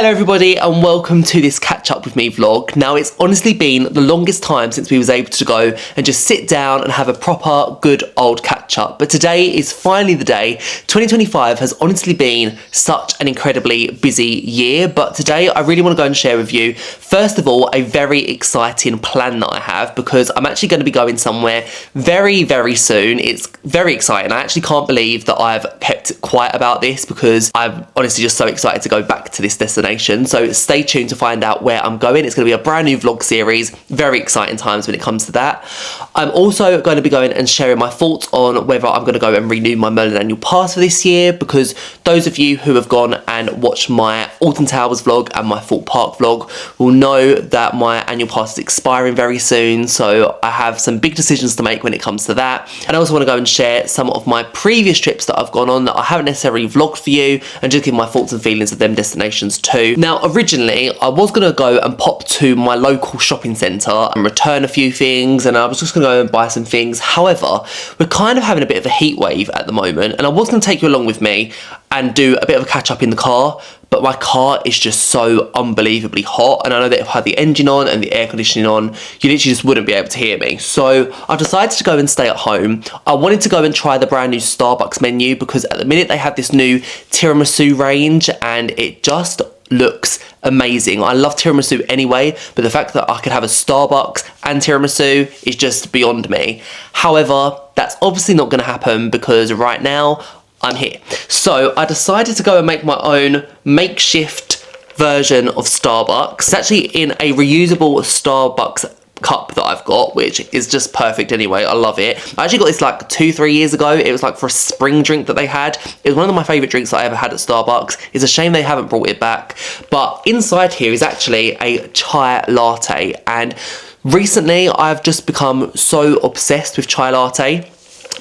Hello everybody and welcome to this catch up with me vlog. Now it's honestly been the longest time since we was able to go and just sit down and have a proper good old catch up, but today is finally the day. 2025 has honestly been such an incredibly busy year, but today I really want to go and share with you first of all a very exciting plan that I have, because I'm actually going to be going somewhere very soon. It's very exciting. I actually can't believe that I've kept quiet about this because I'm honestly just so excited to go back to this destination. So stay tuned to find out where I'm going. It's going to be a brand new vlog series. Very exciting times when it comes to that. I'm also going to be going and sharing my thoughts on whether I'm going to go and renew my Merlin Annual Pass for this year, because those of you who have gone and watched my Alton Towers vlog and my Thorpe Park vlog will know that my annual pass is expiring very soon, so I have some big decisions to make when it comes to that. And I also want to go and share some of my previous trips that I've gone on that I haven't necessarily vlogged for you, and just give my thoughts and feelings of them destinations too. Now originally I was going to go and pop to my local shopping centre and return a few things, and I was just going to go and buy some things. However, we're kind of having a bit of a heat wave at the moment, and I was going to take you along with me and do a bit of a catch up in the car, but my car is just so unbelievably hot, and I know that if I had the engine on and the air conditioning on, you literally just wouldn't be able to hear me. So I've decided to go and stay at home. I wanted to go and try the brand new Starbucks menu, because at the minute they have this new tiramisu range and it just looks amazing. I love tiramisu anyway, but the fact that I could have a Starbucks and tiramisu is just beyond me. However, that's obviously not going to happen because right now I'm here. So I decided to go and make my own makeshift version of Starbucks. It's actually in a reusable Starbucks cup that I've got, which is just perfect anyway. I love it. I actually got this like 2-3 years ago. It was like for a spring drink that they had. It was one of my favourite drinks that I ever had at Starbucks. It's a shame they haven't brought it back. But inside here is actually a chai latte, and recently I've just become so obsessed with chai latte.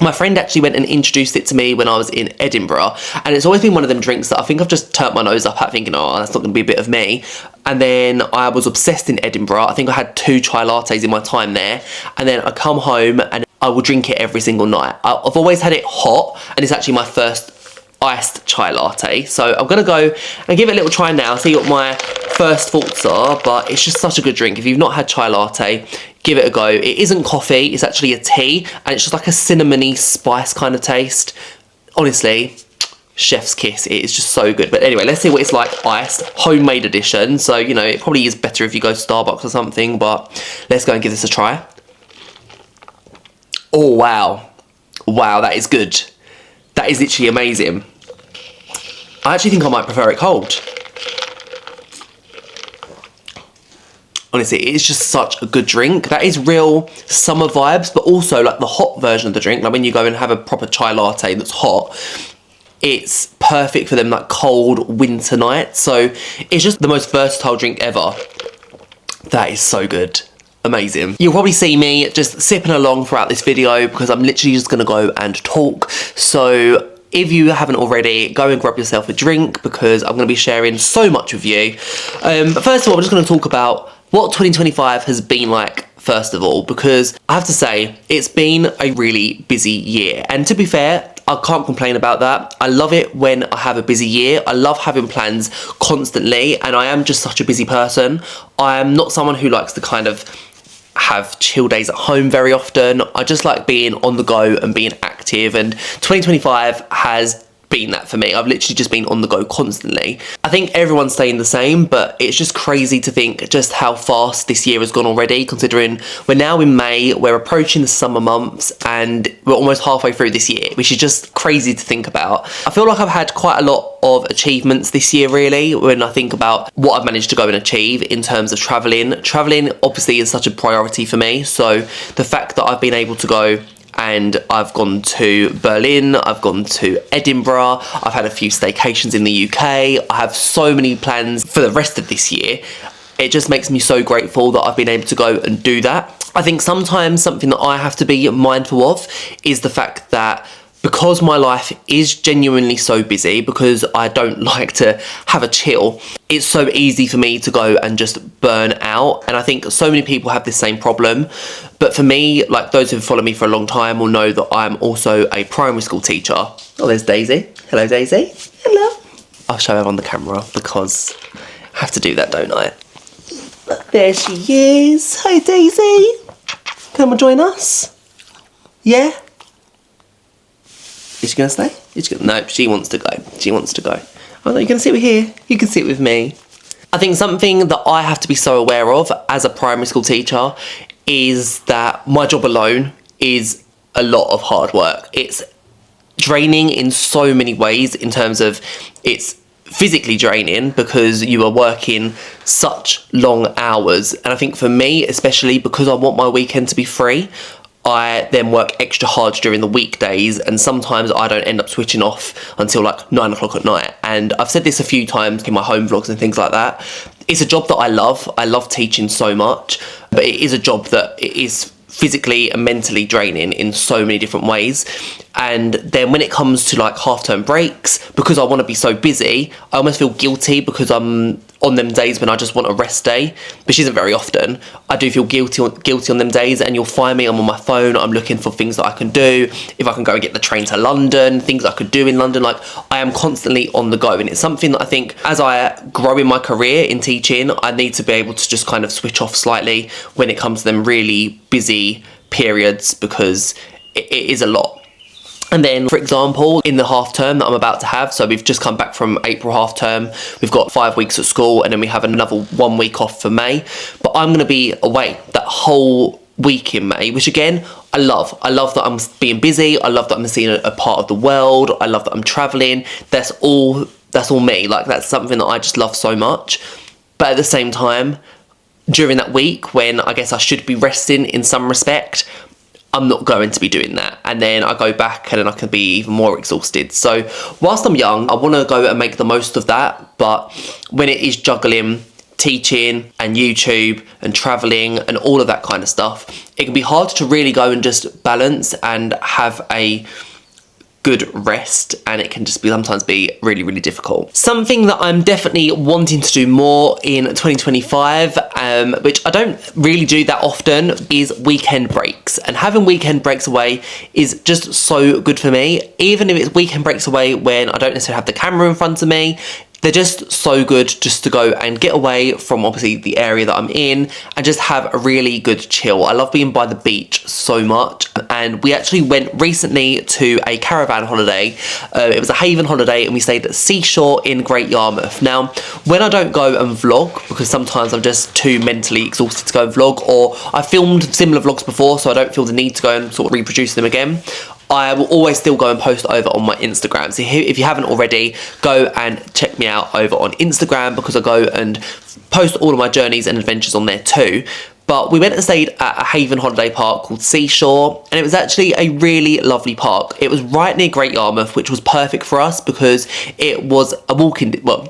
My friend actually went and introduced it to me when I was in Edinburgh, and it's always been one of them drinks that I think I've just turned my nose up at, thinking, oh, that's not going to be a bit of me. And then I was obsessed in Edinburgh. I think I had 2 chai lattes in my time there, and then I come home and I will drink it every single night. I've always had it hot, and it's actually my first iced chai latte. So I'm going to go and give it a little try now, see what my first thoughts are, but it's just such a good drink. If you've not had chai latte, give it a go. It isn't coffee, it's actually a tea, and it's just like a cinnamony spice kind of taste. Honestly, chef's kiss. It is just so good. But anyway, let's see what it's like iced, homemade edition. So, you know, it probably is better if you go to Starbucks or something, but let's go and give this a try. Oh, wow. Wow, that is good. That is literally amazing. I actually think I might prefer it cold. Honestly, it's just such a good drink. That is real summer vibes, but also like the hot version of the drink. Like when you go and have a proper chai latte that's hot, it's perfect for them like cold winter nights. So it's just the most versatile drink ever. That is so good. Amazing. You'll probably see me just sipping along throughout this video because I'm literally just going to go and talk. So if you haven't already, go and grab yourself a drink because I'm going to be sharing so much with you. But first of all, I'm just going to talk about what 2025 has been like, first of all, because I have to say it's been a really busy year. And to be fair, I can't complain about that. I love it when I have a busy year. I love having plans constantly, and I am just such a busy person. I am not someone who likes to kind of have chill days at home very often. I just like being on the go and being active, and 2025 has been that for me. I've literally just been on the go constantly. I think everyone's saying the same, but it's just crazy to think just how fast this year has gone already, considering we're now in May, we're approaching the summer months, and we're almost halfway through this year, which is just crazy to think about. I feel like I've had quite a lot of achievements this year, really, when I think about what I've managed to go and achieve in terms of travelling. Travelling obviously is such a priority for me, so the fact that I've been able to go and I've gone to Berlin, I've gone to Edinburgh, I've had a few staycations in the UK, I have so many plans for the rest of this year. It just makes me so grateful that I've been able to go and do that. I think sometimes something that I have to be mindful of is the fact that because my life is genuinely so busy, because I don't like to have a chill, it's so easy for me to go and just burn out. And I think so many people have this same problem. But for me, like those who've followed me for a long time will know that I'm also a primary school teacher. Oh, there's Daisy. Hello, Daisy. Hello. I'll show her on the camera because Have to do that, don't I? There she is. Hi, Daisy. Come and join us. Yeah? Is she going to stay? No, she wants to go. She wants to go. Oh, no, you're going to sit with here. You can sit with me. I think something that I have to be so aware of as a primary school teacher is that my job alone is a lot of hard work. It's draining in so many ways, in terms of it's physically draining because you are working such long hours. And I think for me, especially because I want my weekend to be free, I then work extra hard during the weekdays, and sometimes I don't end up switching off until like 9 o'clock at night. And I've said this a few times in my home vlogs and things like that. It's a job that I love. I love teaching so much, but it is a job that it is physically and mentally draining in so many different ways. And then when it comes to like half-term breaks, because I want to be so busy, I almost feel guilty because I'm on them days when I just want a rest day, which isn't very often. I do feel guilty on them days, and you'll find me, I'm on my phone, I'm looking for things that I can do. If I can go and get the train to London, things I could do in London, like I am constantly on the go. And it's something that I think as I grow in my career in teaching, I need to be able to just kind of switch off slightly when it comes to them really busy periods, because it is a lot. And then, for example, in the half term that I'm about to have, so we've just come back from April half term, we've got 5 weeks at school, and then we have another 1 week off for May. But I'm going to be away that whole week in May, which again, I love. I love that I'm being busy. I love that I'm seeing a part of the world. I love that I'm traveling. That's all me. Like, that's something that I just love so much. But at the same time, during that week when I guess I should be resting in some respect, I'm not going to be doing that. And then I go back and then I can be even more exhausted. So whilst I'm young, I want to go and make the most of that. But when it is juggling teaching and YouTube and traveling and all of that kind of stuff, it can be hard to really go and just balance and have a good rest, and it can just be sometimes be really, really difficult. Something that I'm definitely wanting to do more in 2025, which I don't really do that often, is weekend breaks. And having weekend breaks away is just so good for me. Even if it's weekend breaks away when I don't necessarily have the camera in front of me, they're just so good just to go and get away from obviously the area that I'm in and just have a really good chill. I love being by the beach so much, and we actually went recently to a caravan holiday. It was a Haven holiday, and we stayed at Seashore in Great Yarmouth. Now, when I don't go and vlog, because sometimes I'm just too mentally exhausted to go and vlog, or I filmed similar vlogs before so I don't feel the need to go and sort of reproduce them again, I will always still go and post over on my Instagram. So if you haven't already, go and check me out over on Instagram, because I go and post all of my journeys and adventures on there too. But we went and stayed at a Haven holiday park called Seashore, and it was actually a really lovely park. It was right near Great Yarmouth, which was perfect for us because it was a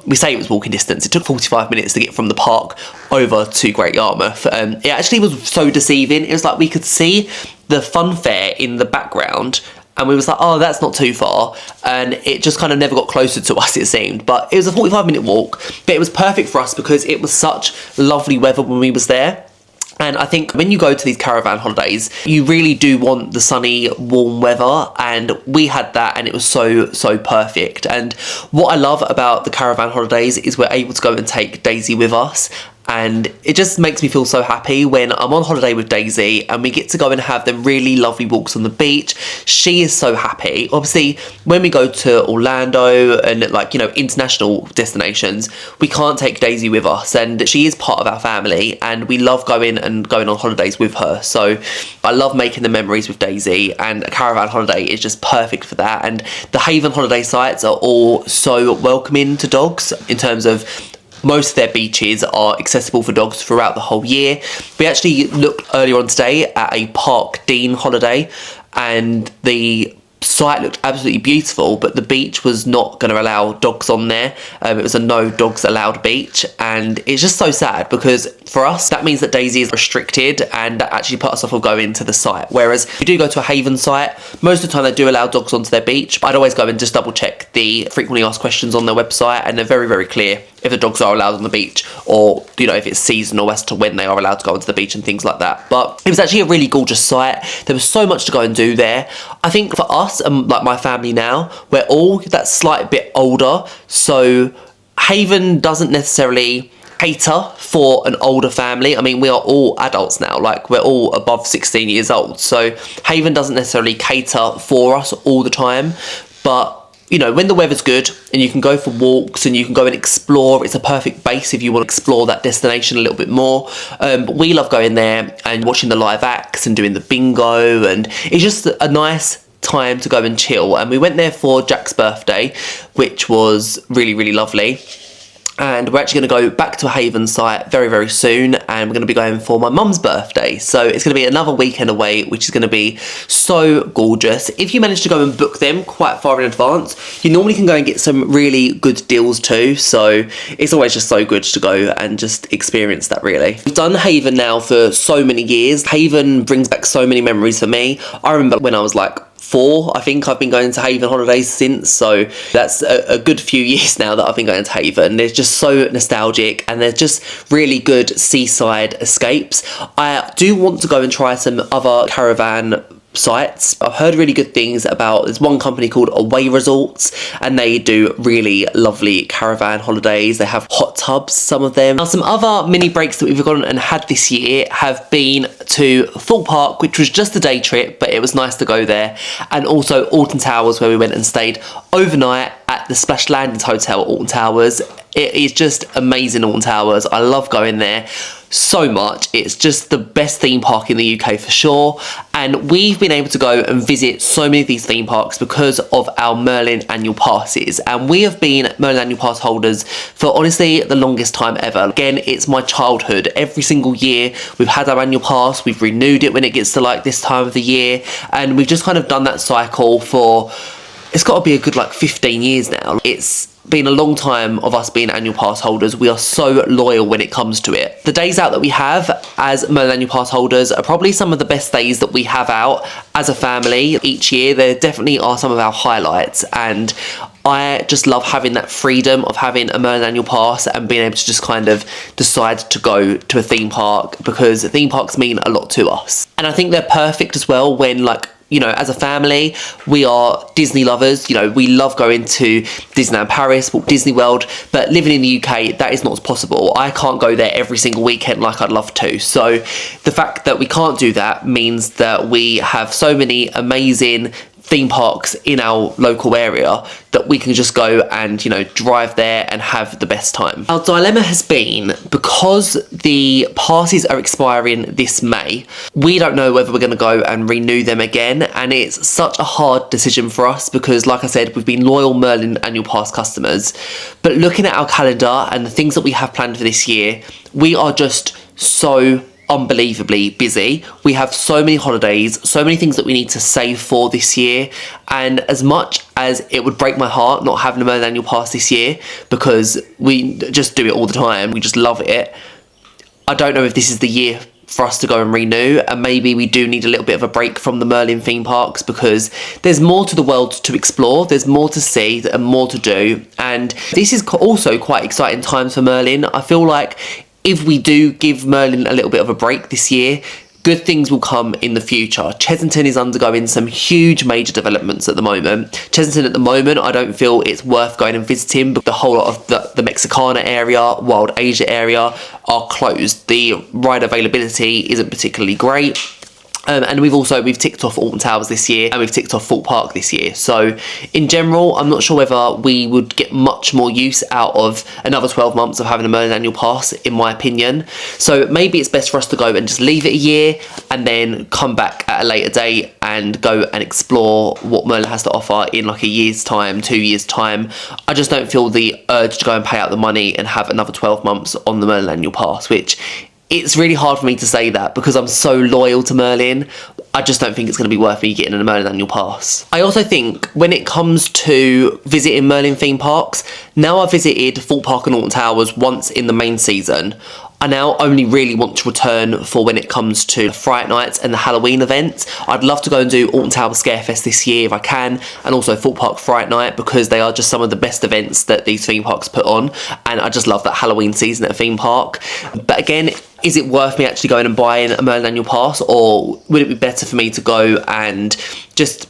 we say it was walking distance. It took 45 minutes to get from the park over to Great Yarmouth. It actually was so deceiving. It was like we could see the fun fair in the background, and we was like, oh, that's not too far, and it just kind of never got closer to us, it seemed. But it was a 45-minute walk, but it was perfect for us because it was such lovely weather when we was there. And I think when you go to these caravan holidays, you really do want the sunny, warm weather, and we had that, and it was so perfect. And what I love about the caravan holidays is we're able to go and take Daisy with us, and it just makes me feel so happy when I'm on holiday with Daisy and we get to go and have them really lovely walks on the beach. She is so happy. Obviously, when we go to Orlando and like, you know, international destinations, we can't take Daisy with us, and she is part of our family, and we love going on holidays with her. So I love making the memories with Daisy, and a caravan holiday is just perfect for that. And the Haven holiday sites are all so welcoming to dogs in terms of most of their beaches are accessible for dogs throughout the whole year. We actually looked earlier on today at a Park Dean holiday, and the site looked absolutely beautiful, but the beach was not going to allow dogs on there. It was a no dogs allowed beach, and it's just so sad because for us that means that Daisy is restricted, and that actually put us off of going to the site. Whereas if you do go to a Haven site, most of the time they do allow dogs onto their beach, but I'd always go and just double check the frequently asked questions on their website, and they're very clear if the dogs are allowed on the beach, or, you know, if it's seasonal as to when they are allowed to go onto the beach and things like that. But it was actually a really gorgeous site. There was so much to go and do there. I think for us and like my family now, we're all that slight bit older, so Haven doesn't necessarily cater for an older family. I mean, we are all adults now, like we're all above 16 years old, so Haven doesn't necessarily cater for us all the time, but you know, when the weather's good and you can go for walks and you can go and explore, it's a perfect base if you want to explore that destination a little bit more. But we love going there and watching the live acts and doing the bingo, and it's just a nice time to go and chill. And we went there for Jack's birthday, which was really, really lovely. And we're actually going to go back to a Haven site very, very soon, and we're going to be going for my mum's birthday. So it's going to be another weekend away, which is going to be so gorgeous. If you manage to go and book them quite far in advance, you normally can go and get some really good deals too. So it's always just so good to go and just experience that, really. We've done Haven now for so many years. Haven brings back so many memories for me. I remember when I was like 4, I think I've been going to Haven holidays since, so that's a good few years now that I've been going to Haven. They're just so nostalgic, and they're just really good seaside escapes. I do want to go and try some other caravan sites. I've heard really good things about, there's one company called Away Resorts, and they do really lovely caravan holidays. They have hot tubs, some of them. Now, some other mini breaks that we've gone and had this year have been to Thorpe Park, which was just a day trip, but it was nice to go there, and also Alton Towers, where we went and stayed overnight at the Splash Landings Hotel at Alton Towers. It is just amazing, Alton Towers. I love going there so much. It's just the best theme park in the UK for sure, and we've been able to go and visit so many of these theme parks because of our Merlin Annual Passes, and we have been Merlin Annual Pass holders for honestly the longest time ever. Again, it's my childhood. Every single year we've had our annual pass, we've renewed it when it gets to like this time of the year, and we've just kind of done that cycle for, it's got to be a good like 15 years now. It's been a long time of us being annual pass holders. We are so loyal when it comes to it. The days out that we have as Merlin Annual Pass holders are probably some of the best days that we have out as a family each year. There definitely are some of our highlights, and I just love having that freedom of having a Merlin Annual Pass and being able to just kind of decide to go to a theme park, because theme parks mean a lot to us. And I think they're perfect as well when, like, you know, as a family, we are Disney lovers. You know, we love going to Disneyland Paris, Walt Disney World, but living in the UK, that is not possible. I can't go there every single weekend like I'd love to. So the fact that we can't do that means that we have so many amazing theme parks in our local area that we can just go and, you know, drive there and have the best time. Our dilemma has been, because the passes are expiring this May, we don't know whether we're going to go and renew them again, and it's such a hard decision for us because, like I said, we've been loyal Merlin Annual Pass customers, but looking at our calendar and the things that we have planned for this year, we are just so unbelievably busy. We have so many holidays, so many things that we need to save for this year, and as much as it would break my heart not having a Merlin Annual Pass this year, because we just do it all the time, we just love it, I don't know if this is the year for us to go and renew, and maybe we do need a little bit of a break from the Merlin theme parks, because there's more to the world to explore, there's more to see and more to do, and this is also quite exciting times for Merlin. I feel like if we do give Merlin a little bit of a break this year, good things will come in the future. Chessington is undergoing some huge major developments at the moment. Chessington at the moment, I don't feel it's worth going and visiting, but the whole lot of the Mexicana area, Wild Asia area are closed. The ride availability isn't particularly great. And we've ticked off Alton Towers this year, and we've ticked off Thorpe Park this year. So in general, I'm not sure whether we would get much more use out of another 12 months of having a Merlin Annual Pass, in my opinion. So maybe it's best for us to go and just leave it a year and then come back at a later date and go and explore what Merlin has to offer in like a year's time, 2 years' time. I just don't feel the urge to go and pay out the money and have another 12 months on the Merlin Annual Pass, which it's really hard for me to say that because I'm so loyal to Merlin. I just don't think it's going to be worth me getting a Merlin Annual Pass. I also think when it comes to visiting Merlin theme parks, now I've visited Thorpe Park and Alton Towers once in the main season, I now only really want to return for when it comes to Fright Nights and the Halloween events. I'd love to go and do Alton Towers Scarefest this year if I can, and also Thorpe Park Fright Night, because they are just some of the best events that these theme parks put on, and I just love that Halloween season at a theme park. But again, is it worth me actually going and buying a Merlin Annual Pass, or would it be better for me to go and just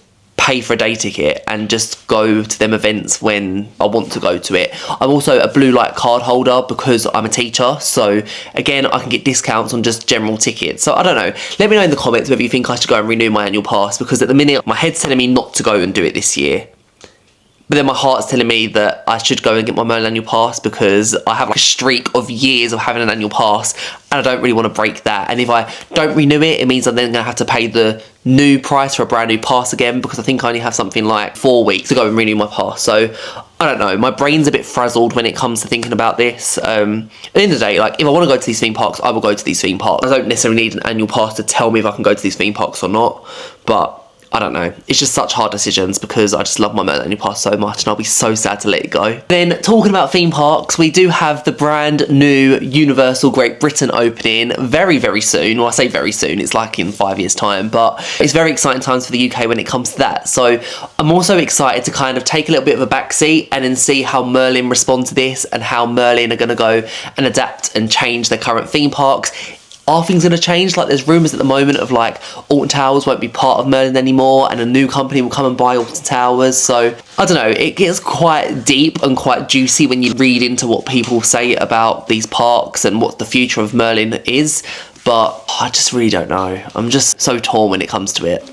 pay for a day ticket and just go to them events when I want to go to it. I'm also a blue light card holder because I'm a teacher, so again I can get discounts on just general tickets. So I don't know, let me know in the comments whether you think I should go and renew my annual pass, because at the minute my head's telling me not to go and do it this year. But then my heart's telling me that I should go and get my Merlin Annual Pass, because I have like a streak of years of having an annual pass and I don't really want to break that. And if I don't renew it, it means I'm then going to have to pay the new price for a brand new pass again, because I think I only have something like 4 weeks to go and renew my pass. So I don't know, my brain's a bit frazzled when it comes to thinking about this. At the end of the day, like, if I want to go to these theme parks, I will go to these theme parks. I don't necessarily need an annual pass to tell me if I can go to these theme parks or not, but I don't know, it's just such hard decisions because I just love my Merlin Annual Pass so much and I'll be so sad to let it go. Then, talking about theme parks, we do have the brand new Universal Great Britain opening very, very soon. Well, I say very soon, it's like in 5 years' time, but it's very exciting times for the UK when it comes to that. So I'm also excited to kind of take a little bit of a backseat and then see how Merlin respond to this and how Merlin are going to go and adapt and change their current theme parks. Are things going to change? Like, there's rumours at the moment of like Alton Towers won't be part of Merlin anymore and a new company will come and buy Alton Towers. So I don't know, it gets quite deep and quite juicy when you read into what people say about these parks and what the future of Merlin is, but I just really don't know. I'm just so torn when it comes to it.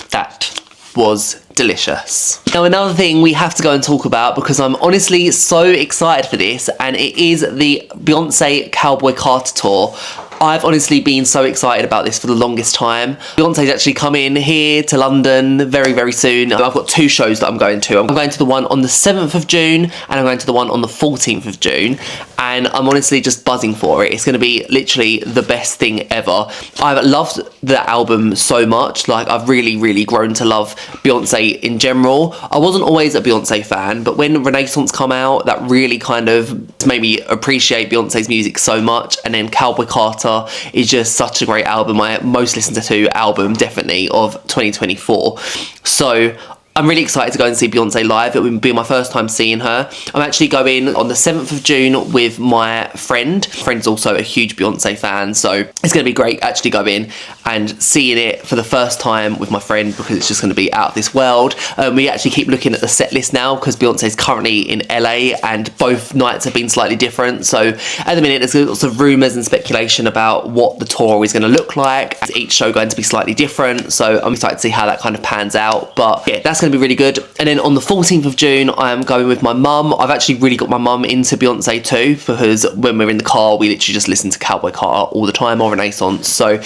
That was delicious. Now, another thing we have to go and talk about, because I'm honestly so excited for this, and it is the Beyonce Cowboy Carter Tour. I've honestly been so excited about this for the longest time. Beyonce's actually coming here to London very, very soon. I've got 2 shows that I'm going to. I'm going to the one on the 7th of June and I'm going to the one on the 14th of June. And I'm honestly just buzzing for it. It's going to be literally the best thing ever. I've loved the album so much. Like, I've really, really grown to love Beyonce in general. I wasn't always a Beyonce fan, but when Renaissance come out, that really kind of made me appreciate Beyonce's music so much. And then Cowboy Carter is just such a great album. My most listened to album, definitely, of 2024. So I'm really excited to go and see Beyonce live. It will be my first time seeing her. I'm actually going on the 7th of June with my friend. Friend's also a huge Beyonce fan, so it's going to be great actually going and seeing it for the first time with my friend, because it's just going to be out of this world. We actually keep looking at the set list now because Beyonce's currently in LA and both nights have been slightly different. So at the minute there's lots of rumours and speculation about what the tour is going to look like. Each show going to be slightly different, so I'm excited to see how that kind of pans out. But yeah, that's going to be really good. And then on the 14th of June I am going with my mum. I've actually really got my mum into Beyonce too, because when we're in the car we literally just listen to Cowboy Carter all the time, or Renaissance. So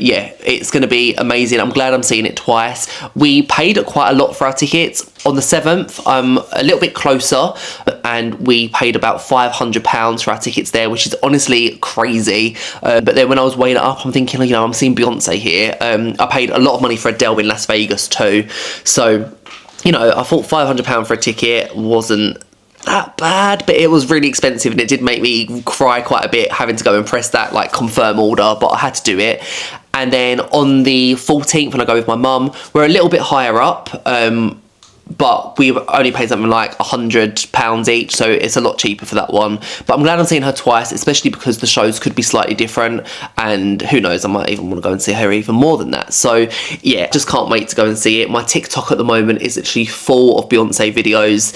yeah, it's going to be amazing. I'm glad I'm seeing it twice. We paid quite a lot for our tickets. On the 7th, I'm a little bit closer, and we paid about £500 for our tickets there, which is honestly crazy. But then when I was weighing it up, I'm thinking, you know, I'm seeing Beyonce here. I paid a lot of money for Adele in Las Vegas too. So, you know, I thought £500 for a ticket wasn't that bad, but it was really expensive, and it did make me cry quite a bit having to go and press that like confirm order, but I had to do it. And then on the 14th, when I go with my mum, we're a little bit higher up, but we only paid something like £100 each, so it's a lot cheaper for that one. But I'm glad I'm seeing her twice, especially because the shows could be slightly different, and who knows, I might even want to go and see her even more than that. So yeah, just can't wait to go and see it. My TikTok at the moment is actually full of Beyonce videos,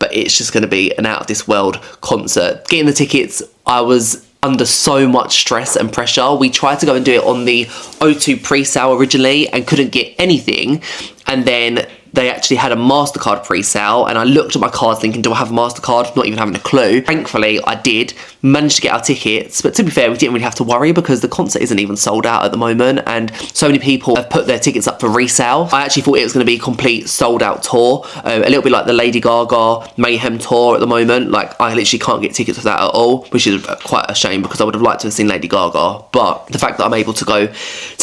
but it's just going to be an out of this world concert. Getting the tickets, I was under so much stress and pressure. We tried to go and do it on the O2 pre-sale originally and couldn't get anything, and then they actually had a MasterCard pre-sale, and I looked at my cards thinking, do I have a MasterCard? Not even having a clue. Thankfully, I did manage to get our tickets, but to be fair, we didn't really have to worry because the concert isn't even sold out at the moment, and so many people have put their tickets up for resale. I actually thought it was going to be a complete sold out tour, a little bit like the Lady Gaga Mayhem tour at the moment. Like, I literally can't get tickets for that at all, which is quite a shame because I would have liked to have seen Lady Gaga, but the fact that I'm able to go to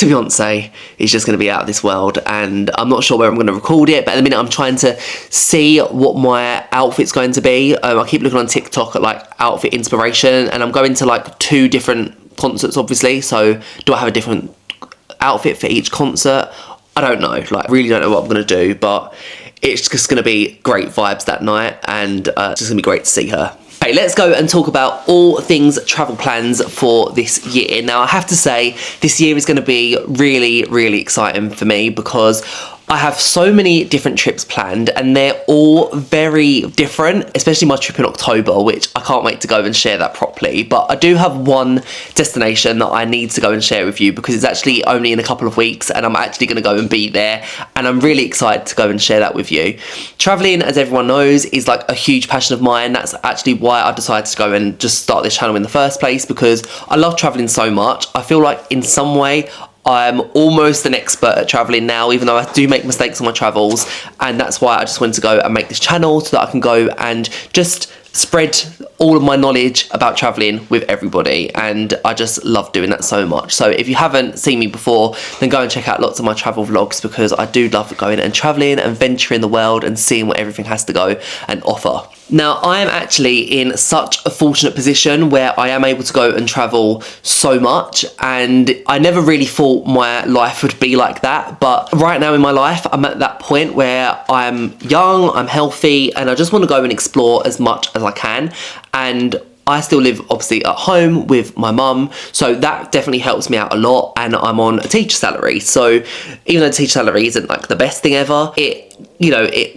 Beyonce is just going to be out of this world, and I'm not sure where I'm going to record it. But at the minute I'm trying to see what my outfit's going to be. I keep looking on TikTok at like outfit inspiration, and I'm going to like 2 different concerts obviously, so do I have a different outfit for each concert? I don't know, like really don't know what I'm going to do, but it's just going to be great vibes that night, and it's just going to be great to see her. Okay, let's go and talk about all things travel plans for this year. Now, I have to say, this year is going to be really, really exciting for me because I have so many different trips planned and they're all very different, especially my trip in October, which I can't wait to go and share that properly. But I do have one destination that I need to go and share with you because it's actually only in a couple of weeks and I'm actually going to go and be there, and I'm really excited to go and share that with you. Traveling, as everyone knows, is like a huge passion of mine. That's actually why I decided to go and just start this channel in the first place, because I love traveling so much. I feel like in some way I'm almost an expert at traveling now, even though I do make mistakes on my travels, and that's why I just wanted to go and make this channel so that I can go and just spread all of my knowledge about traveling with everybody, and I just love doing that so much. So if you haven't seen me before, then go and check out lots of my travel vlogs, because I do love going and traveling and venturing the world and seeing what everything has to go and offer. Now, I am actually in such a fortunate position where I am able to go and travel so much, and I never really thought my life would be like that, but right now in my life I'm at that point where I'm young, I'm healthy, and I just want to go and explore as much as I can. And I still live obviously at home with my mum, so that definitely helps me out a lot, and I'm on a teacher salary. So even though teacher salary isn't like the best thing ever, it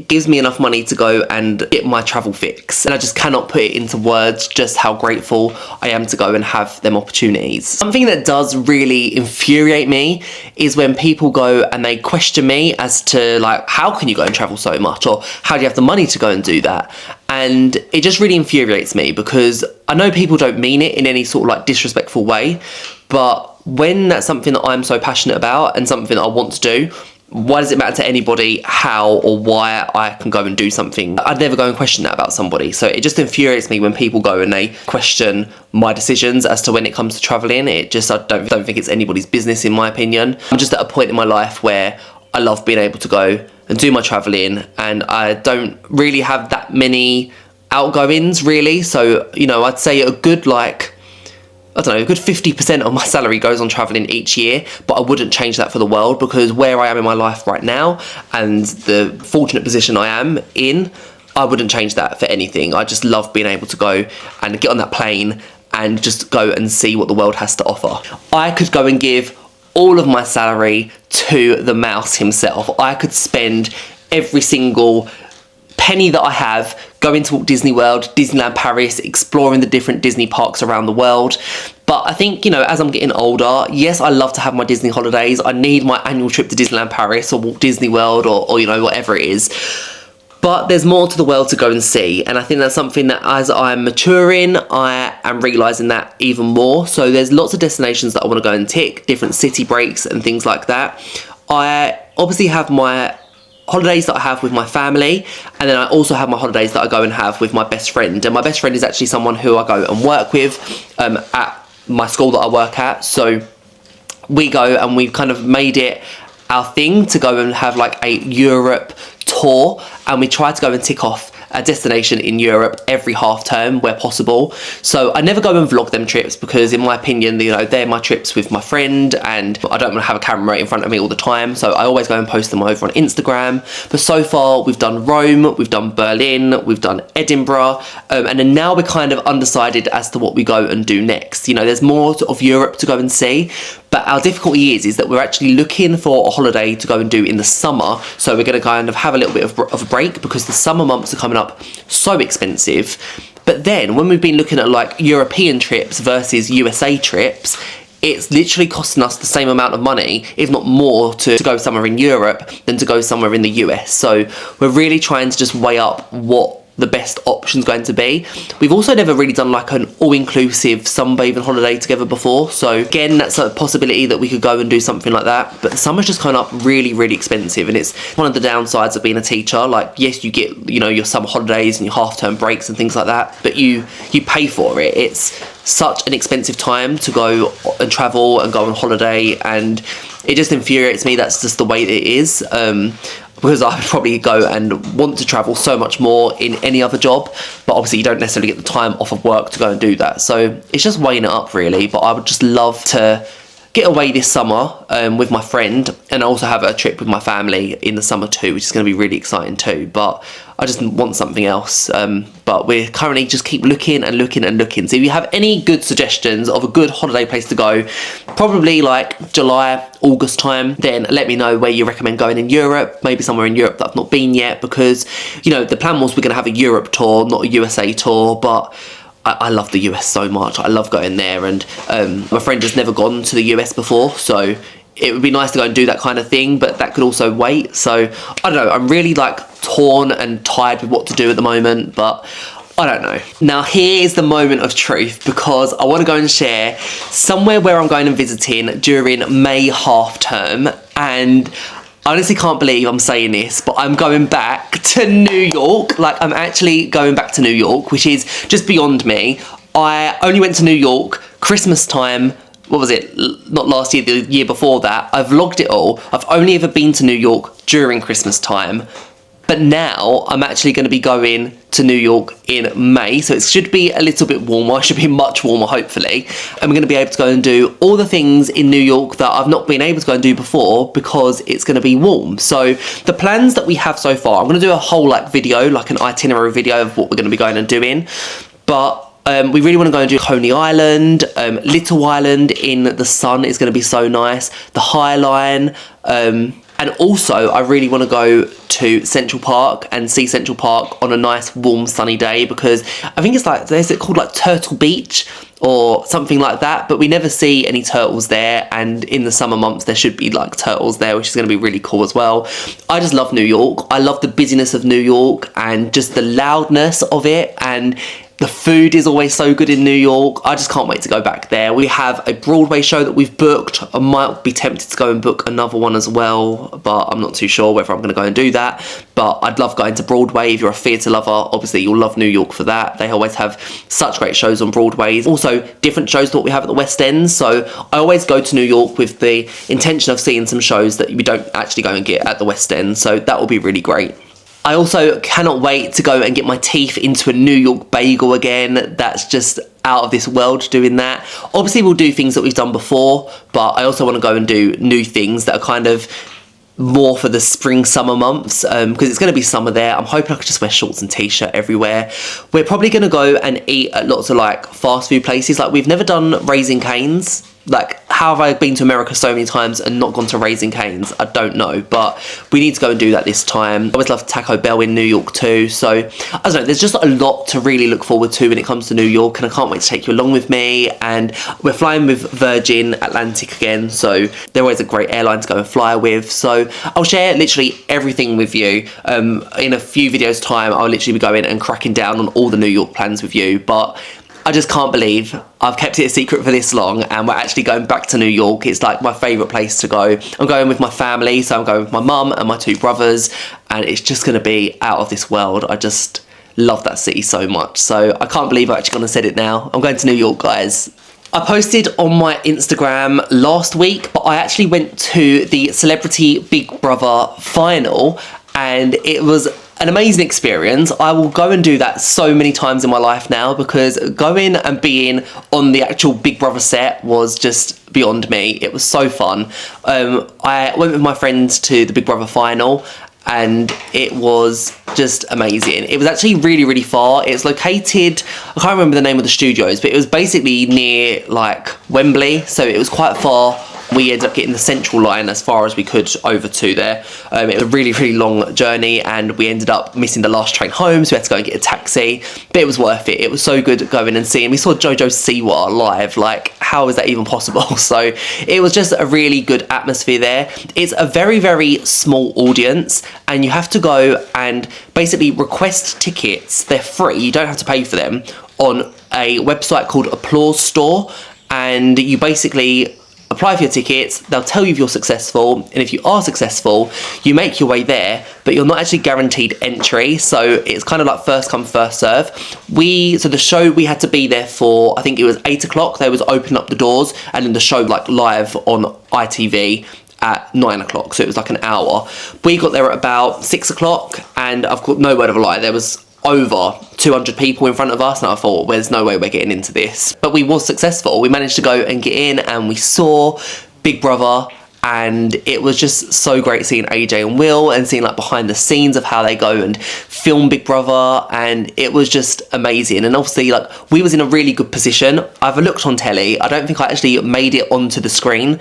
gives me enough money to go and get my travel fix, and I just cannot put it into words just how grateful I am to go and have them opportunities. Something that does really infuriate me is when people go and they question me as to like, how can you go and travel so much, or how do you have the money to go and do that? And it just really infuriates me, because I know people don't mean it in any sort of like disrespectful way, but when that's something that I'm so passionate about and something that I want to do, why does it matter to anybody how or why I can go and do something? I'd never go and question that about somebody. So it just infuriates me when people go and they question my decisions as to when it comes to traveling. I don't think it's anybody's business, in my opinion. I'm just at a point in my life where I love being able to go and do my traveling, and I don't really have that many outgoings really. So, I'd say a good 50% of my salary goes on traveling each year, but I wouldn't change that for the world, because where I am in my life right now and the fortunate position I am in, I wouldn't change that for anything. I just love being able to go and get on that plane and just go and see what the world has to offer. I could go and give all of my salary to the mouse himself. I could spend every single penny that I have going to Walt Disney World, Disneyland Paris, exploring the different Disney parks around the world. But I think, as I'm getting older, yes, I love to have my Disney holidays. I need my annual trip to Disneyland Paris or Walt Disney World or whatever it is. But there's more to the world to go and see, and I think that's something that as I'm maturing, I am realising that even more. So there's lots of destinations that I want to go and tick, different city breaks and things like that. I obviously have my holidays that I have with my family, and then I also have my holidays that I go and have with my best friend. And my best friend is actually someone who I go and work with at my school that I work at. So we go and we've kind of made it our thing to go and have like a Europe tour, and we try to go and tick off a destination in Europe every half term where possible. So I never go and vlog them trips, because in my opinion, they're my trips with my friend, and I don't want to have a camera in front of me all the time. So I always go and post them over on Instagram. But so far we've done Rome, we've done Berlin, we've done Edinburgh, and then now we're kind of undecided as to what we go and do next. There's more of Europe to go and see, but our difficulty is that we're actually looking for a holiday to go and do in the summer. So we're going to kind of have a little bit of a break, because the summer months are coming up so expensive. But then when we've been looking at like European trips versus USA trips, it's literally costing us the same amount of money, if not more, to go somewhere in Europe than to go somewhere in the US. So we're really trying to just weigh up what the best option's going to be. We've also never really done like an all-inclusive sunbathing holiday together before, so again, that's a possibility that we could go and do something like that. But the summer's just kind of up really, really expensive, and it's one of the downsides of being a teacher. Like, yes, you get your summer holidays and your half-term breaks and things like that, but you pay for it. It's such an expensive time to go and travel and go on holiday, and it just infuriates me. That's just the way it is. Because I would probably go and want to travel so much more in any other job, but obviously you don't necessarily get the time off of work to go and do that. So it's just weighing it up really, but I would just love to get away this summer with my friend, and I also have a trip with my family in the summer too, which is going to be really exciting too, but I just want something else. But we're currently just keep looking and looking and looking. So if you have any good suggestions of a good holiday place to go, probably like July, August time, then let me know where you recommend going in Europe, maybe somewhere in Europe that I've not been yet, because, you know, the plan was we're going to have a Europe tour, not a USA tour, but I love the US so much. I love going there, and my friend has never gone to the US before, so it would be nice to go and do that kind of thing, but that could also wait. So I don't know, I'm really like torn and tired with what to do at the moment, but I don't know. Now here's the moment of truth, because I want to go and share somewhere where I'm going and visiting during May half term, and I honestly can't believe I'm saying this, but I'm going back to New York. Like, I'm actually going back to New York, which is just beyond me. I only went to New York Christmas time. What was it? Not last year, the year before that. I've vlogged it all. I've only ever been to New York during Christmas time. But now I'm actually going to be going to New York in May, so it should be a little bit warmer. It should be much warmer, hopefully. And we're going to be able to go and do all the things in New York that I've not been able to go and do before, because it's going to be warm. So the plans that we have so far, I'm going to do a whole like video, like an itinerary video of what we're going to be going and doing. But we really want to go and do Coney Island, Little Island in the sun is going to be so nice, the High Line, and also I really want to go to Central Park and see Central Park on a nice warm sunny day, because I think it's like, is it called like Turtle Beach or something like that, but we never see any turtles there, and in the summer months there should be like turtles there, which is going to be really cool as well. I just love New York. I love the busyness of New York and just the loudness of it, and the food is always so good in New York. I just can't wait to go back there. We have a Broadway show that we've booked. I might be tempted to go and book another one as well, but I'm not too sure whether I'm going to go and do that. But I'd love going to Broadway. If you're a theatre lover, obviously you'll love New York for that. They always have such great shows on Broadway. Also, different shows to what we have at the West End. So I always go to New York with the intention of seeing some shows that we don't actually go and get at the West End. So that will be really great. I also cannot wait to go and get my teeth into a New York bagel again. That's just out of this world doing that. Obviously we'll do things that we've done before, but I also want to go and do new things that are kind of more for the spring summer months, because it's going to be summer there. I'm hoping I could just wear shorts and t-shirt everywhere. We're probably going to go and eat at lots of like fast food places. Like, we've never done Raising Cane's. Like, how have I been to America so many times and not gone to Raising Cane's? I don't know, but we need to go and do that this time. I always love Taco Bell in New York too, so I don't know, there's just a lot to really look forward to when it comes to New York, and I can't wait to take you along with me. And we're flying with Virgin Atlantic again, so they're always a great airline to go and fly with. So I'll share literally everything with you. In a few videos time, I'll literally be going and cracking down on all the New York plans with you, but I just can't believe I've kept it a secret for this long, and we're actually going back to New York. It's like my favourite place to go. I'm going with my family, so I'm going with my mum and my two brothers, and it's just going to be out of this world. I just love that city so much. So I can't believe I've actually gone and said it now. I'm going to New York, guys. I posted on my Instagram last week, but I actually went to the Celebrity Big Brother final, and it was an amazing experience. I will go and do that so many times in my life now, because going and being on the actual Big Brother set was just beyond me. It was so fun. I went with my friends to the Big Brother final, and it was just amazing. It was actually really, really far. It's located, I can't remember the name of the studios, but it was basically near like Wembley, so it was quite far. We ended up getting the central line as far as we could over to there. It was a really, really long journey, and we ended up missing the last train home, so we had to go and get a taxi, but it was worth it. It was so good going and seeing. We saw Jojo Siwa live. Like, how is that even possible? So it was just a really good atmosphere there. It's a very, very small audience, and you have to go and basically request tickets. They're free, you don't have to pay for them, on a website called Applause Store, and you basically apply for your tickets. They'll tell you if you're successful, and if you are successful, you make your way there, but you're not actually guaranteed entry, so it's kind of like first come first serve. So the show, we had to be there for, I think it was 8 o'clock. They was opening up the doors, and then the show like live on ITV at 9 o'clock, so it was like an hour. We got there at about 6 o'clock, and I've got no word of a lie, there was over 200 people in front of us, and I thought, well, there's no way we're getting into this. But we was successful. We managed to go and get in, and we saw Big Brother, and it was just so great seeing AJ and Will and seeing like behind the scenes of how they go and film Big Brother, and it was just amazing. And obviously like we was in a really good position. I've looked on telly, I don't think I actually made it onto the screen.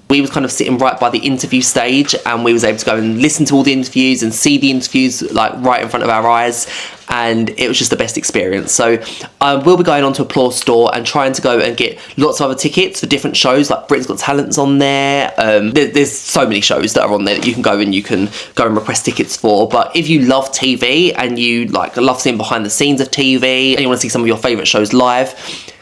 We was kind of sitting right by the interview stage, and we was able to go and listen to all the interviews and see the interviews like right in front of our eyes, and it was just the best experience. So I will be going on to Applause Store and trying to go and get lots of other tickets for different shows, like Britain's Got Talent's on there. There's so many shows that are on there that you can go and request tickets for. But if you love TV and you like love seeing behind the scenes of TV and you want to see some of your favourite shows live,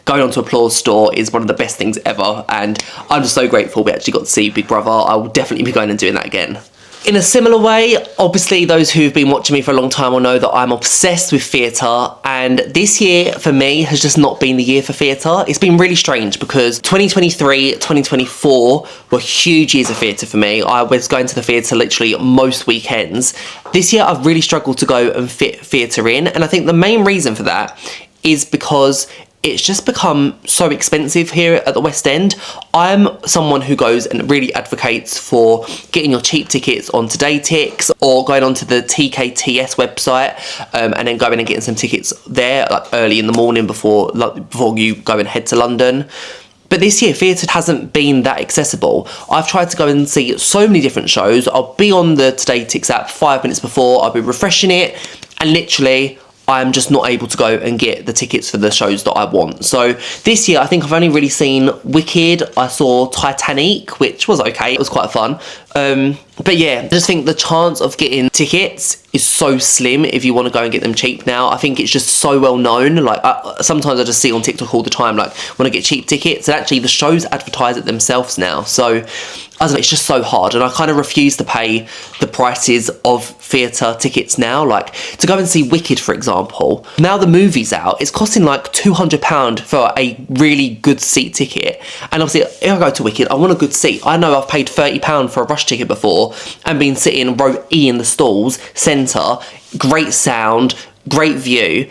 going on to Applause Store is one of the best things ever, and I'm just so grateful we actually got to see Big Brother. I will definitely be going and doing that again. In a similar way, obviously those who've been watching me for a long time will know that I'm obsessed with theatre, and this year for me has just not been the year for theatre. It's been really strange because 2023, 2024 were huge years of theatre for me. I was going to the theatre literally most weekends. This year I've really struggled to go and fit theatre in, and I think the main reason for that is because it's just become so expensive here at the West End. I'm someone who goes and really advocates for getting your cheap tickets on TodayTix or going onto the TKTS website and then going and getting some tickets there like early in the morning before you go and head to London. But this year, theatre hasn't been that accessible. I've tried to go and see so many different shows. I'll be on the TodayTix app 5 minutes before, I'll be refreshing it, and literally I'm just not able to go and get the tickets for the shows that I want. So this year, I think I've only really seen Wicked. I saw Titanic, which was okay. It was quite fun. But yeah, I just think the chance of getting tickets is so slim if you want to go and get them cheap now. I think it's just so well known. Like sometimes I just see on TikTok all the time, like want to get cheap tickets, and actually the shows advertise it themselves now. So I don't know, it's just so hard, and I kind of refuse to pay the prices of theatre tickets now. Like to go and see Wicked, for example, now the movie's out, it's costing like £200 for a really good seat ticket. And obviously if I go to Wicked, I want a good seat. I know I've paid £30 for a rush ticket before and been sitting row E in the stalls, centre, great sound, great view,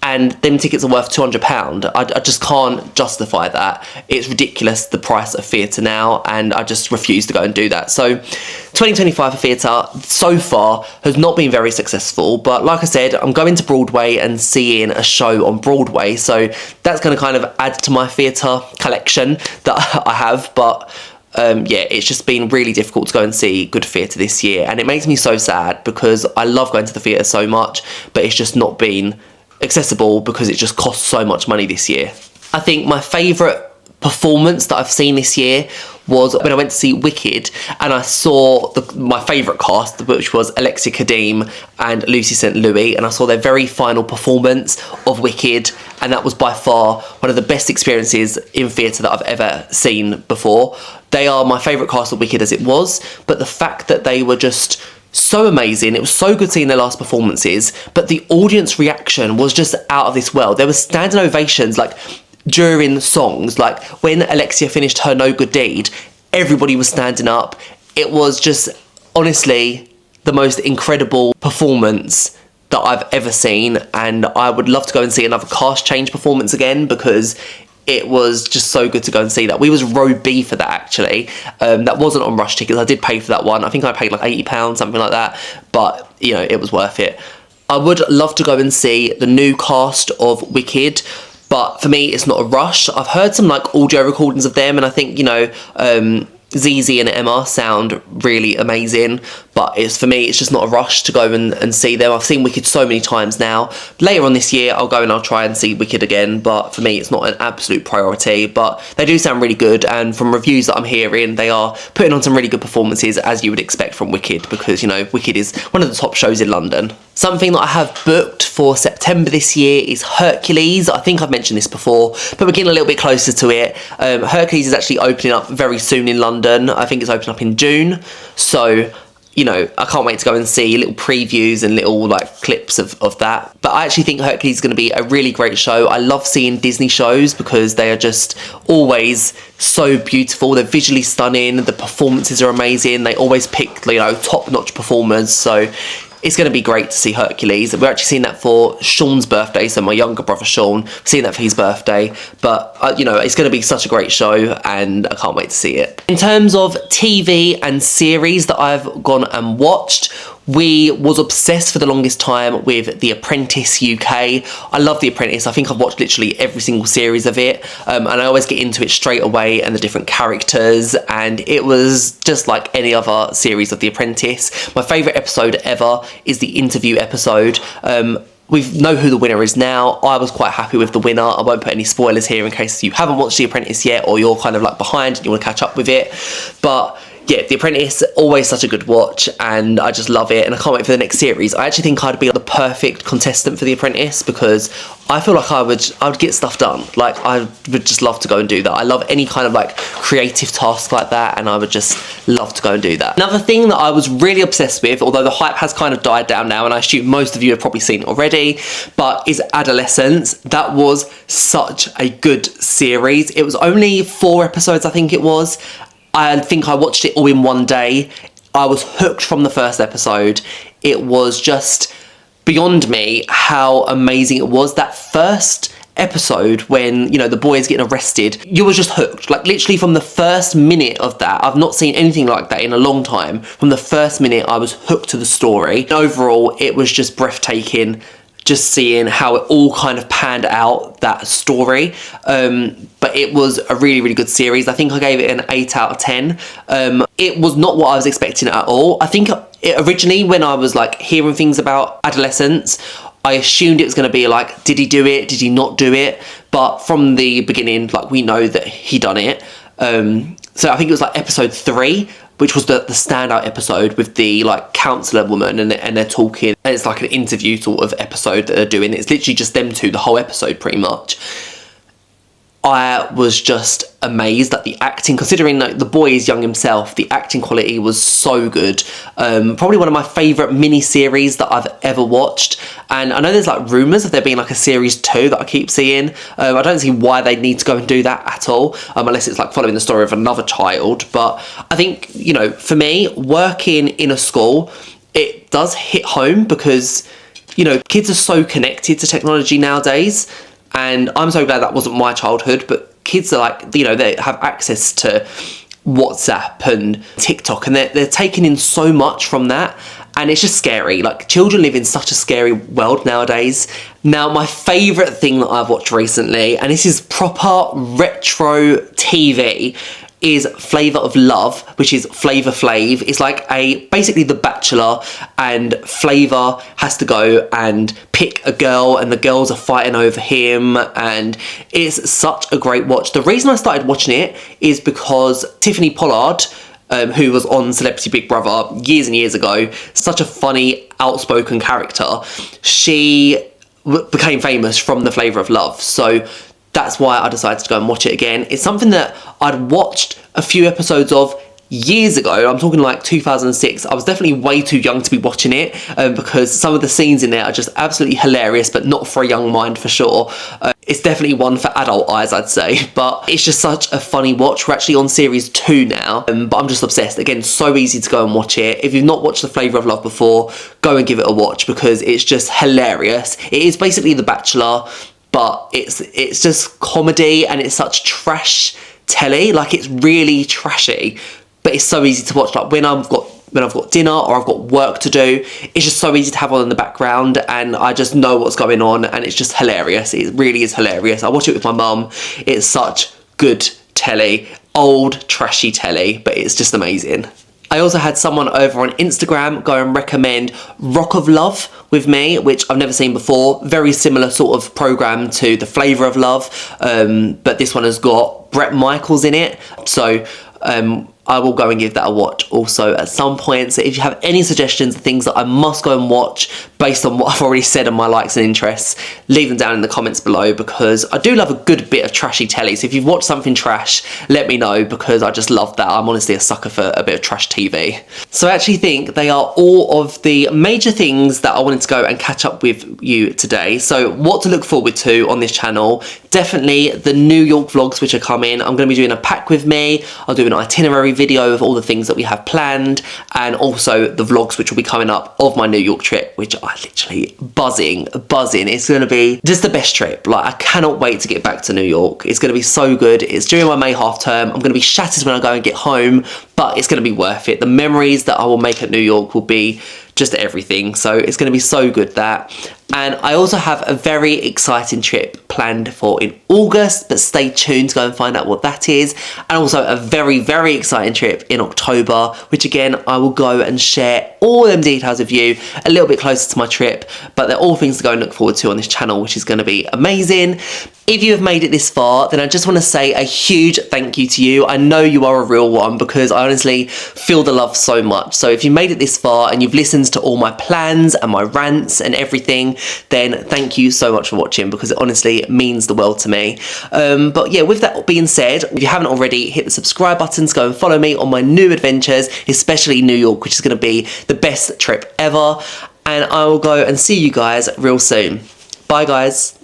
and them tickets are worth £200. I just can't justify that. It's ridiculous, the price of theatre now, and I just refuse to go and do that. So 2025 for theatre so far has not been very successful, but like I said, I'm going to Broadway and seeing a show on Broadway, so that's going to kind of add to my theatre collection that I have. But yeah, it's just been really difficult to go and see good theatre this year, and it makes me so sad because I love going to the theatre so much, but it's just not been accessible because it just costs so much money this year. I think my favourite performance that I've seen this year was when I went to see Wicked, and I saw my favourite cast, which was Alexia Kadim and Lucy St. Louis, and I saw their very final performance of Wicked, and that was by far one of the best experiences in theatre that I've ever seen before. They are my favourite cast of Wicked as it was, but the fact that they were just so amazing, it was so good seeing their last performances, but the audience reaction was just out of this world. There were standing ovations like during songs, like when Alexia finished her No Good Deed, everybody was standing up. It was just honestly the most incredible performance that I've ever seen, and I would love to go and see another cast change performance again because it was just so good to go and see that. We was row B for that actually. That wasn't on rush tickets. I did pay for that one. I think I paid like £80, something like that. But, you know, it was worth it. I would love to go and see the new cast of Wicked, but for me, it's not a rush. I've heard some like audio recordings of them, and I think, you know, ZZ and Emma sound really amazing, but for me it's just not a rush to go and see them. I've seen Wicked so many times now. Later on this year I'll go and I'll try and see Wicked again, but for me it's not an absolute priority. But they do sound really good, and from reviews that I'm hearing, they are putting on some really good performances, as you would expect from Wicked, because, you know, Wicked is one of the top shows in London. Something that I have booked for September this year is Hercules. I think I've mentioned this before, but we're getting a little bit closer to it. Hercules is actually opening up very soon in London. I think it's opening up in June. So, you know, I can't wait to go and see little previews and little like clips of that. But I actually think Hercules is going to be a really great show. I love seeing Disney shows because they are just always so beautiful. They're visually stunning. The performances are amazing. They always pick, you know, top-notch performers. So it's going to be great to see Hercules. We're actually seeing that for Sean's birthday, so my younger brother Sean, seeing that for his birthday. But, you know, it's going to be such a great show and I can't wait to see it. In terms of TV and series that I've gone and watched, we was obsessed for the longest time with The Apprentice UK. I love The Apprentice. I think I've watched literally every single series of it, and I always get into it straight away, and the different characters, and it was just like any other series of The Apprentice. My favourite episode ever is the interview episode. We know who the winner is now. I was quite happy with the winner. I won't put any spoilers here in case you haven't watched The Apprentice yet, or you're kind of like behind and you want to catch up with it. But yeah, The Apprentice, always such a good watch, and I just love it, and I can't wait for the next series. I actually think I'd be the perfect contestant for The Apprentice, because I feel like I would get stuff done. Like, I would just love to go and do that. I love any kind of like creative task like that, and I would just love to go and do that. Another thing that I was really obsessed with, although the hype has kind of died down now, and I assume most of you have probably seen it already, but is Adolescence. That was such a good series. It was only 4 episodes, I think it was. I think I watched it all in one day. I was hooked from the first episode. It was just beyond me how amazing it was. That first episode when, you know, the boy is getting arrested, you were just hooked. Like, literally from the first minute of that, I've not seen anything like that in a long time. From the first minute, I was hooked to the story. And overall, it was just breathtaking, just seeing how it all kind of panned out, that story. But it was a really, really good series. I think I gave it an 8 out of 10. It was not what I was expecting at all. I think originally when I was like hearing things about Adolescence, I assumed it was going to be like, did he do it? Did he not do it? But from the beginning, like, we know that he done it. So I think it was like episode 3, which was the standout episode with the like counsellor woman, and they're talking, and it's like an interview sort of episode that they're doing. It's literally just them two, the whole episode pretty much. I was just amazed at the acting, considering like the boy is young himself. The acting quality was so good. Probably one of my favourite mini-series that I've ever watched. And I know there's like rumours of there being like a series 2 that I keep seeing. I don't see why they need to go and do that at all, unless it's like following the story of another child. But I think, you know, for me, working in a school, it does hit home because, you know, kids are so connected to technology nowadays. And I'm so glad that wasn't my childhood, but kids are like, you know, they have access to WhatsApp and TikTok, and they're taking in so much from that. And it's just scary. Like, children live in such a scary world nowadays. Now, my favourite thing that I've watched recently, and this is proper retro TV, is Flavour of Love, which is Flavor Flav. It's like basically The Bachelor, and Flavour has to go and pick a girl, and the girls are fighting over him, and it's such a great watch. The reason I started watching it is because Tiffany Pollard, who was on Celebrity Big Brother years and years ago, such a funny, outspoken character, she became famous from the Flavour of Love. So that's why I decided to go and watch it again. It's something that I'd watched a few episodes of years ago. I'm talking like 2006. I was definitely way too young to be watching it, because some of the scenes in there are just absolutely hilarious, but not for a young mind for sure. It's definitely one for adult eyes, I'd say, but it's just such a funny watch. We're actually on series 2 now, but I'm just obsessed. Again, so easy to go and watch it. If you've not watched The Flavour of Love before, go and give it a watch, because it's just hilarious. It is basically The Bachelor, but it's just comedy, and it's such trash telly. Like, it's really trashy, but it's so easy to watch. Like, when I've got dinner or I've got work to do, it's just so easy to have on in the background, and I just know what's going on, and it's just hilarious. It really is hilarious. I watch it with my mum. It's such good telly, old trashy telly, but it's just amazing. I also had someone over on Instagram go and recommend Rock of Love with me, which I've never seen before. Very similar sort of programme to The Flavour of Love, but this one has got Bret Michaels in it. So I will go and give that a watch also at some point. So if you have any suggestions of things that I must go and watch based on what I've already said on my likes and interests, leave them down in the comments below, because I do love a good bit of trashy telly. So if you've watched something trash, let me know, because I just love that. I'm honestly a sucker for a bit of trash TV. So I actually think they are all of the major things that I wanted to go and catch up with you today. So what to look forward to on this channel: definitely the New York vlogs which are coming. I'm going to be doing a pack with me. I'll do an itinerary video of all the things that we have planned, and also the vlogs which will be coming up of my New York trip, which are literally buzzing. It's going to be just the best trip. Like, I cannot wait to get back to New York. It's going to be so good. It's during my May half term. I'm going to be shattered when I go and get home, but it's going to be worth it. The memories that I will make at New York will be just everything. So it's going to be so good, that. And I also have a very exciting trip planned for in August, but stay tuned to go and find out what that is. And also a very, very exciting trip in October, which again, I will go and share all them details with you a little bit closer to my trip, but they're all things to go and look forward to on this channel, which is going to be amazing. If you have made it this far, then I just want to say a huge thank you to you. I know you are a real one, because I honestly feel the love so much. So if you made it this far and you've listened to all my plans and my rants and everything, then thank you so much for watching, because it honestly means the world to me. But yeah, with that being said, if you haven't already, hit the subscribe button to go and follow me on my new adventures, especially New York, which is going to be the best trip ever. And I will go and see you guys real soon. Bye, guys.